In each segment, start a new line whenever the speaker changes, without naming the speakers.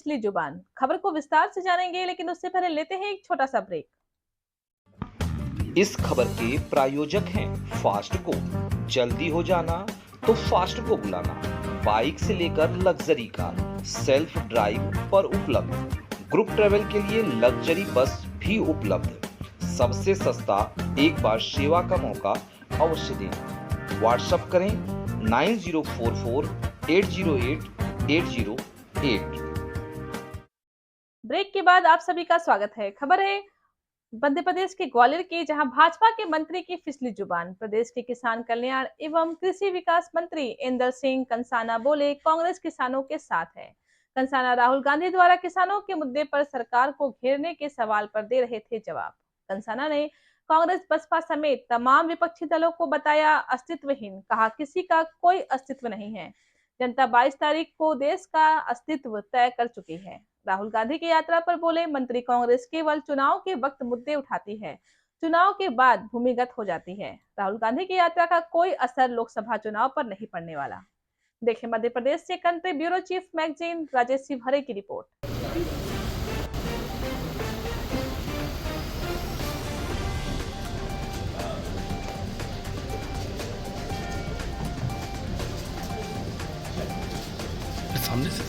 फिसली जुबान। खबर को विस्तार से जानेंगे, लेकिन उससे पहले लेते हैं एक छोटा सा ब्रेक।
इस खबर के प्रायोजक हैं फास्टको। जल्दी हो जाना तो फास्टको बुलाना। बाइक से लेकर लग्जरी कार, सेल्फ ड्राइव पर उपलब्ध। ग्रुप ट्रेवल के लिए लग्जरी बस भी उपलब्ध। सबसे सस्ता एक बार सेवा का मौका अवश्य दें। व्हाट्सएप करें 9044808808।
ब्रेक के बाद आप सभी का स्वागत है। खबर है मध्य प्रदेश के ग्वालियर की, जहां भाजपा के मंत्री की फिसली जुबान। प्रदेश के किसान कल्याण एवं कृषि विकास मंत्री इंदर सिंह कंसाना बोले, कांग्रेस किसानों के साथ है। कंसाना राहुल गांधी द्वारा किसानों के मुद्दे पर सरकार को घेरने के सवाल पर दे रहे थे जवाब। कंसाना ने कांग्रेस, बसपा समेत तमाम विपक्षी दलों को बताया अस्तित्वहीन। कहा, किसी का कोई अस्तित्व नहीं है। जनता 22 तारीख को देश का अस्तित्व तय कर चुकी है। राहुल गांधी की यात्रा पर बोले मंत्री, कांग्रेस केवल चुनाव के वक्त मुद्दे उठाती है, चुनाव के बाद भूमिगत हो जाती है। राहुल गांधी की यात्रा का कोई असर लोकसभा चुनाव पर नहीं पड़ने वाला। देखें मध्य प्रदेश से country bureau chief magazine Rajesh Singh भरे की रिपोर्ट।
सामने से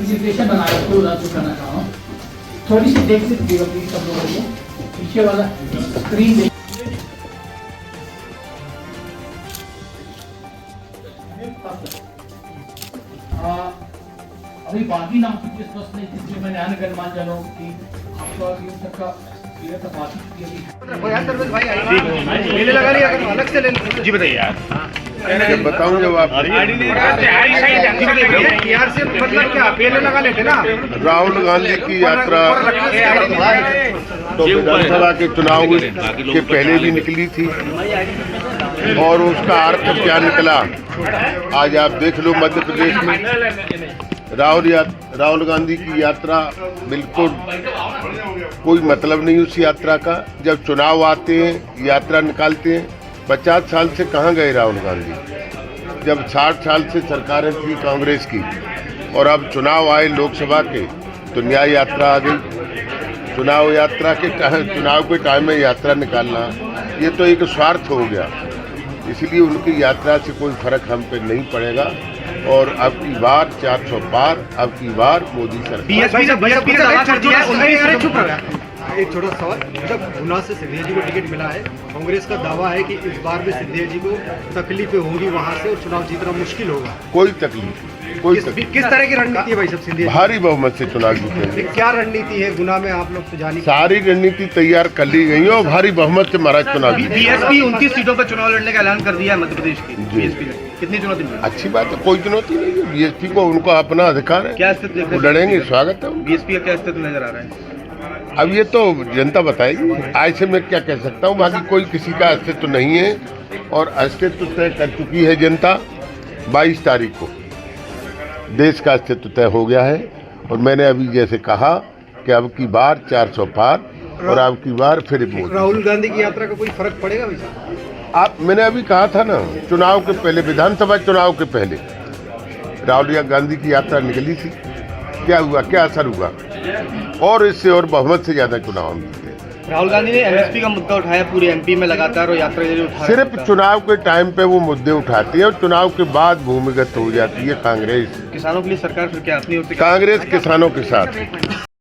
प्रेजेंटेशन बनाया तो रद्द करना चाह रहा हूँ। थोड़ी सी देख सकती हो प्लीज सब लोगों को, पीछे वाला स्क्रीन देख। अभी बाकी नाम कुछ स्पष्ट नहीं, जिसमें मैंने अन्य गणमान्य जनों की आपका सबका
अलग से जी बताइए यार।
बताऊं जब आप
यार से मतलब क्या पहले लगा लेते ना।
राहुल गांधी की यात्रा तो विधानसभा के चुनाव के पहले भी निकली थी और उसका अर्थ क्या निकला आज आप देख लो। मध्य प्रदेश में राहुल गांधी की यात्रा बिल्कुल कोई मतलब नहीं उस यात्रा का। जब चुनाव आते हैं यात्रा निकालते हैं। 50 साल से कहाँ गए राहुल गांधी, जब 60 साल से सरकारें थी कांग्रेस की और अब चुनाव आए लोकसभा के तो न्याय यात्रा आ गई। चुनाव के टाइम में यात्रा निकालना ये तो एक स्वार्थ हो गया, इसलिए उनकी यात्रा से कोई फर्क हम पे नहीं पड़ेगा। और अब की बार 400 पार, अब की बार मोदी सरकार।
एक छोटा सवाल, जब गुना से सिंधिया जी को टिकट मिला है, कांग्रेस का दावा है कि इस बार भी सिंधिया जी को तकलीफें होंगी वहां से और चुनाव जीतना मुश्किल होगा।
कोई तकलीफ
किस तरह की रणनीति है भाई सब सिंधिया?
भारी बहुमत से चुनाव जीतेंगे।
क्या रणनीति है गुना में, आप लोग तो जानिए।
सारी रणनीति तैयार कर ली गई है और भारी बहुमत से महाराज चुनाव जीतेंगे।
बीएसपी 29 सीटों पर चुनाव लड़ने का ऐलान कर दिया है मध्य प्रदेश की। बीएसपी ने कितनी चुनौती मिली?
अच्छी बात है, कोई चुनौती नहीं है। बीएसपी को उनका अपना अधिकार है,
क्या अस्तित्व
लड़ेंगे, स्वागत है।
बीएसपी का क्या अस्तित्व नजर आ रहा है?
अब ये तो जनता बताएगी। आज से मैं क्या कह सकता हूँ, बाकी कोई किसी का अस्तित्व नहीं है और अस्तित्व तय कर चुकी है जनता। 22 तारीख को देश का अस्तित्व तय हो गया है और मैंने अभी जैसे कहा कि अब की बार 400 पार और अब की बार फिर मोदी।
राहुल गांधी की यात्रा का कोई फर्क पड़ेगा भाई?
मैंने अभी कहा था ना, चुनाव के पहले, विधानसभा चुनाव के पहले राहुल गांधी की यात्रा निकली थी। क्या हुआ, क्या असर हुआ? और इससे और बहुमत से ज्यादा चुनाव हम जीते।
राहुल गांधी ने एमएसपी का मुद्दा उठाया पूरे एमपी में लगातार और यात्रा उठा
सिर्फ चुनाव के टाइम पे वो मुद्दे उठाती है और चुनाव के बाद भूमिगत हो जाती है कांग्रेस।
किसानों के लिए सरकार फिर क्या अपनी होती है?
कांग्रेस किसानों के साथ